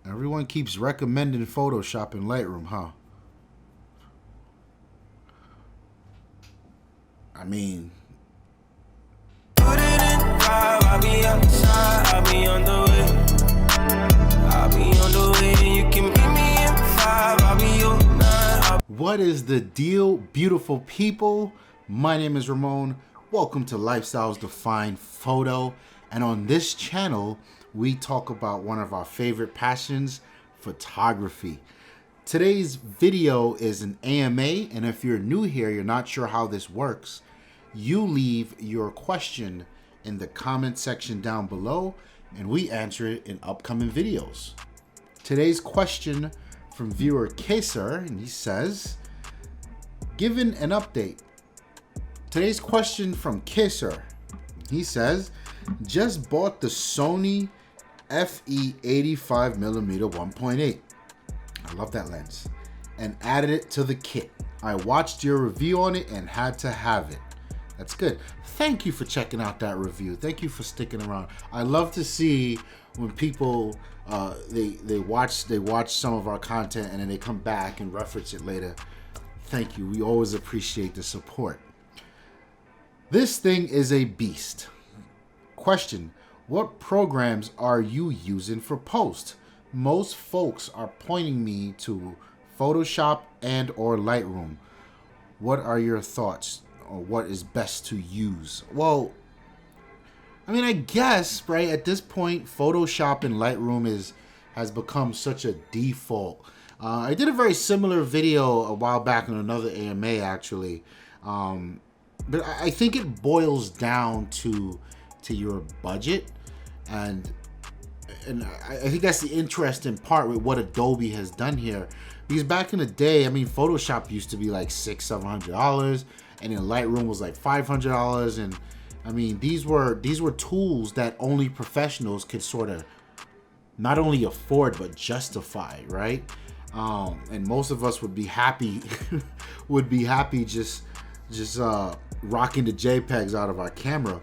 Everyone keeps recommending Photoshop and Lightroom, huh? I mean, Put it in five, I'll be outside, I'll be on the way. I'll be on the way, you can meet me in five, I'll be your nine. what is the deal, beautiful people? My name is Ramon. Welcome to Lifestyles Defined Photo. And on this channel, we talk about one of our favorite passions, photography. Today's video is an AMA, and if you're new here, you're not sure how this works, you leave your question in the comment section down below, and we answer it in upcoming videos. Today's question from viewer Kaser, and he says, given an update. Today's question from Kaser, he says, just bought the Sony FE 85mm 1.8. I love that lens, and added it to the kit. I watched your review on it and had to have it. That's good. Thank you for checking out that review. Thank you for sticking around. I love to see when people they watch some of our content and then they come back and reference it later. Thank you. We always appreciate the support. This thing is a beast. Question: what programs are you using for post? Most folks are pointing me to Photoshop and or Lightroom. What are your thoughts, or what is best to use? Well, I mean, I guess, right, at this point, Photoshop and Lightroom has become such a default. I did a very similar video a while back on another AMA, actually. But I think it boils down to your budget, and I think that's the interesting part with what Adobe has done here. Because back in the day, I mean, Photoshop used to be like $600-700, and then Lightroom was like $500. And I mean, these were tools that only professionals could sort of not only afford but justify, right? And most of us would be happy just rocking the JPEGs out of our camera,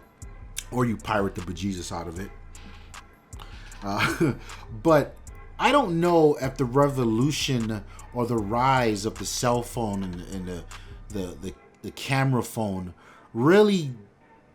or you pirate the bejesus out of it. But I don't know if the revolution or the rise of the cell phone and the camera phone really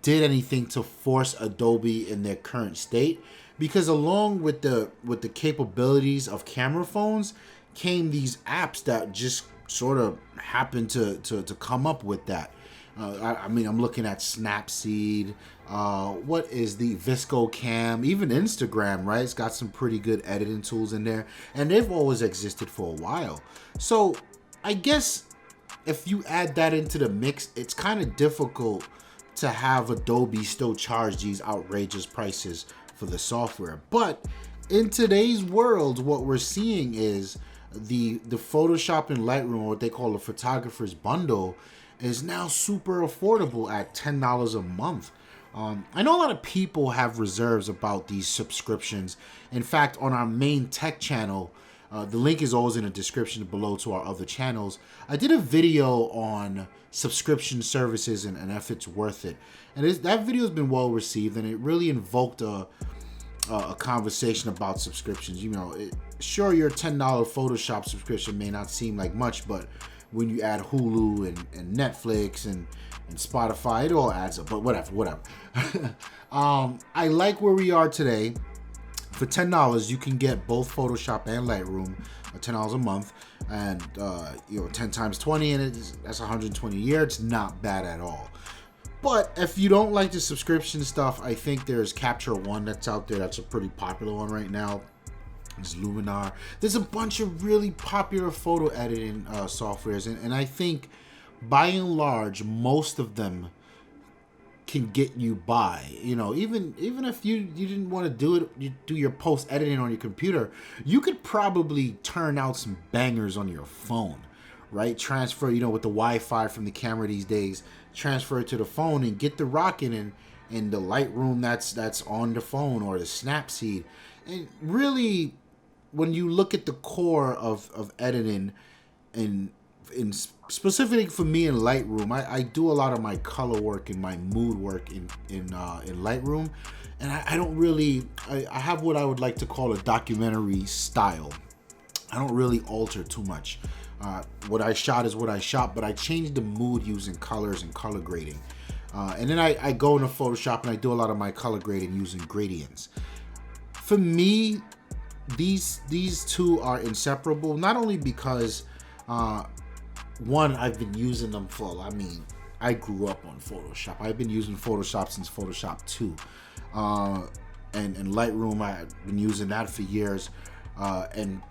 did anything to force Adobe in their current state, because along with the capabilities of camera phones came these apps that just sort of happened to come up with that. I mean, I'm looking at Snapseed. What is the VSCO Cam? Even Instagram, right? It's got some pretty good editing tools in there, and they've always existed for a while. So I guess if you add that into the mix, it's kind of difficult to have Adobe still charge these outrageous prices for the software. But in today's world, what we're seeing is the Photoshop and Lightroom, or what they call a photographer's bundle, is now super affordable at $10 a month. I know a lot of people have reserves about these subscriptions. In fact, on our main tech channel, the link is always in the description below to our other channels, I did a video on subscription services and if it's worth it. And that video has been well received, and it really invoked a conversation about subscriptions. You know, sure, your $10 Photoshop subscription may not seem like much, but when you add Hulu and Netflix and Spotify, it all adds up. But whatever. I like where we are today. For $10, you can get both Photoshop and Lightroom, $10 a month, and 10 times 20, and that's 120 a year. It's not bad at all. But if you don't like the subscription stuff, I think there's Capture One that's out there. That's a pretty popular one right now. There's Luminar. There's a bunch of really popular photo editing softwares, and I think by and large, most of them can get you by. You know, even if you didn't want to do it, you do your post editing on your computer, you could probably turn out some bangers on your phone, right? Transfer, with the Wi-Fi from the camera these days, transfer it to the phone and get the rocking in the Lightroom that's on the phone, or the Snapseed. And really, when you look at the core of editing in specifically for me in Lightroom, I do a lot of my color work and my mood work in Lightroom, and I don't really, I have what I would like to call a documentary style. I don't really alter too much. What I shot is what I shot, but I changed the mood using colors and color grading. And then I go into Photoshop and I do a lot of my color grading using gradients. For me, these two are inseparable, not only because one, I've been using them I grew up on Photoshop. I've been using Photoshop since Photoshop 2. And Lightroom, I've been using that for years. And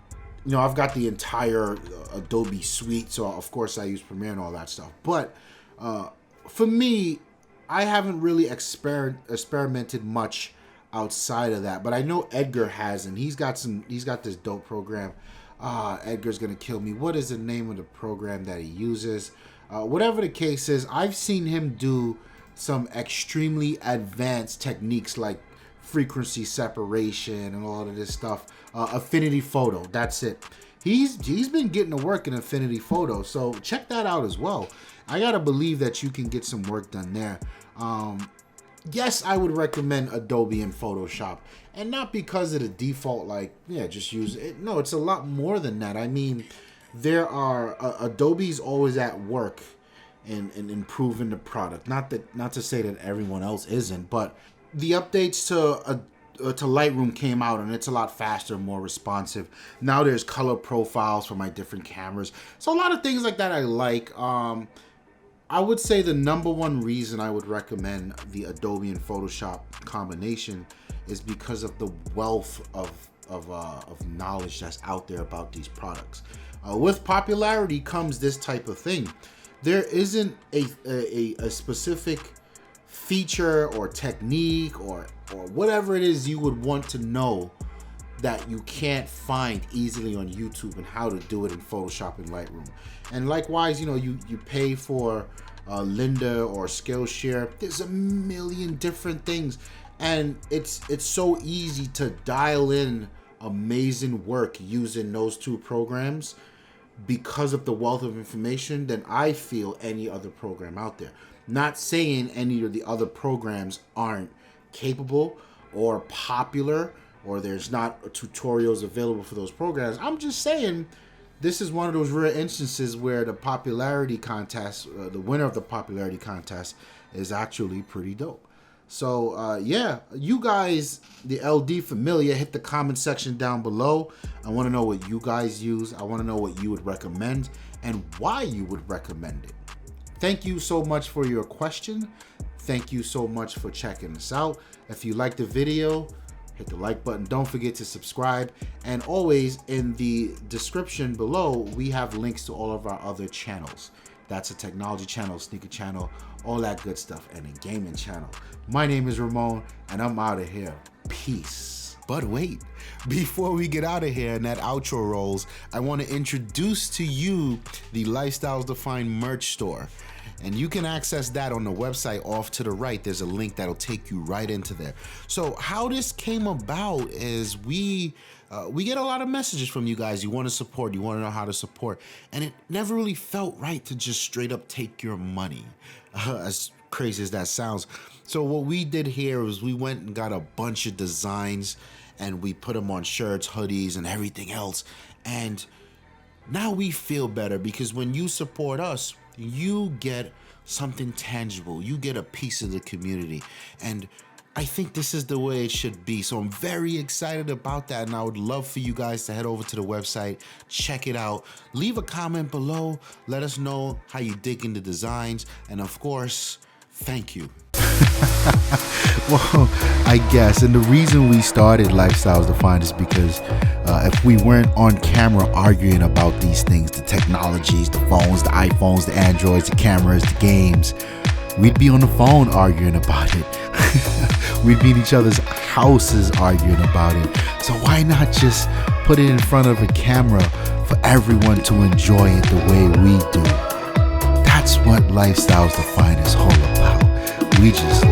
I've got the entire Adobe suite, so of course I use Premiere and all that stuff. But for me, I haven't really experimented much outside of that. But I know Edgar has, and he's got this dope program. Edgar's gonna kill me. What is the name of the program that he uses? Whatever the case is, I've seen him do some extremely advanced techniques like frequency separation and all of this stuff. Affinity Photo, that's it. He's been getting to work in Affinity Photo, so check that out as well. I gotta believe that you can get some work done there. Yes, I would recommend Adobe and Photoshop, and not because of the default, just use it. No, it's a lot more than that. I mean, there are Adobe's always at work in improving the product. Not to say that everyone else isn't, but the updates to Lightroom came out, and it's a lot faster, more responsive. Now there's color profiles for my different cameras, so a lot of things like that I like. I would say the number one reason I would recommend the Adobe and Photoshop combination is because of the wealth of knowledge that's out there about these products. With popularity comes this type of thing. There isn't a specific feature or technique or whatever it is you would want to know that you can't find easily on YouTube, and how to do it in Photoshop and Lightroom. And likewise, you pay for Lynda or Skillshare. There's a million different things, and it's so easy to dial in amazing work using those two programs because of the wealth of information than I feel any other program out there. Not saying any of the other programs aren't capable or popular, or there's not tutorials available for those programs. I'm just saying this is one of those rare instances where the popularity contest, the winner of the popularity contest, is actually pretty dope. So yeah, you guys, the LD familiar, hit the comment section down below. I want to know what you guys use. I want to know what you would recommend and why you would recommend it. Thank you so much for your question. Thank you so much for checking us out. If you liked the video, hit the like button. Don't forget to subscribe. And always in the description below, we have links to all of our other channels. That's a technology channel, sneaker channel, all that good stuff, and a gaming channel. My name is Ramon, and I'm out of here. Peace. But wait, before we get out of here and that outro rolls, I want to introduce to you the Lifestyles Defined merch store. And you can access that on the website off to the right. There's a link that'll take you right into there. So how this came about is we get a lot of messages from you guys. You want to support, you want to know how to support. And it never really felt right to just straight up take your money, as crazy as that sounds. So what we did here was we went and got a bunch of designs, and we put them on shirts, hoodies, and everything else. And now we feel better because when you support us, you get something tangible. You get a piece of the community. And I think this is the way it should be. So I'm very excited about that. And I would love for you guys to head over to the website, check it out, leave a comment below, let us know how you dig into designs. And of course, thank you. Well, I guess. And the reason we started Lifestyles Defined is because if we weren't on camera arguing about these things, the technologies, the phones, the iPhones, the Androids, the cameras, the games, we'd be on the phone arguing about it. We'd be in each other's houses arguing about it. So why not just put it in front of a camera for everyone to enjoy it the way we do? That's what Lifestyles Defined is all about. We just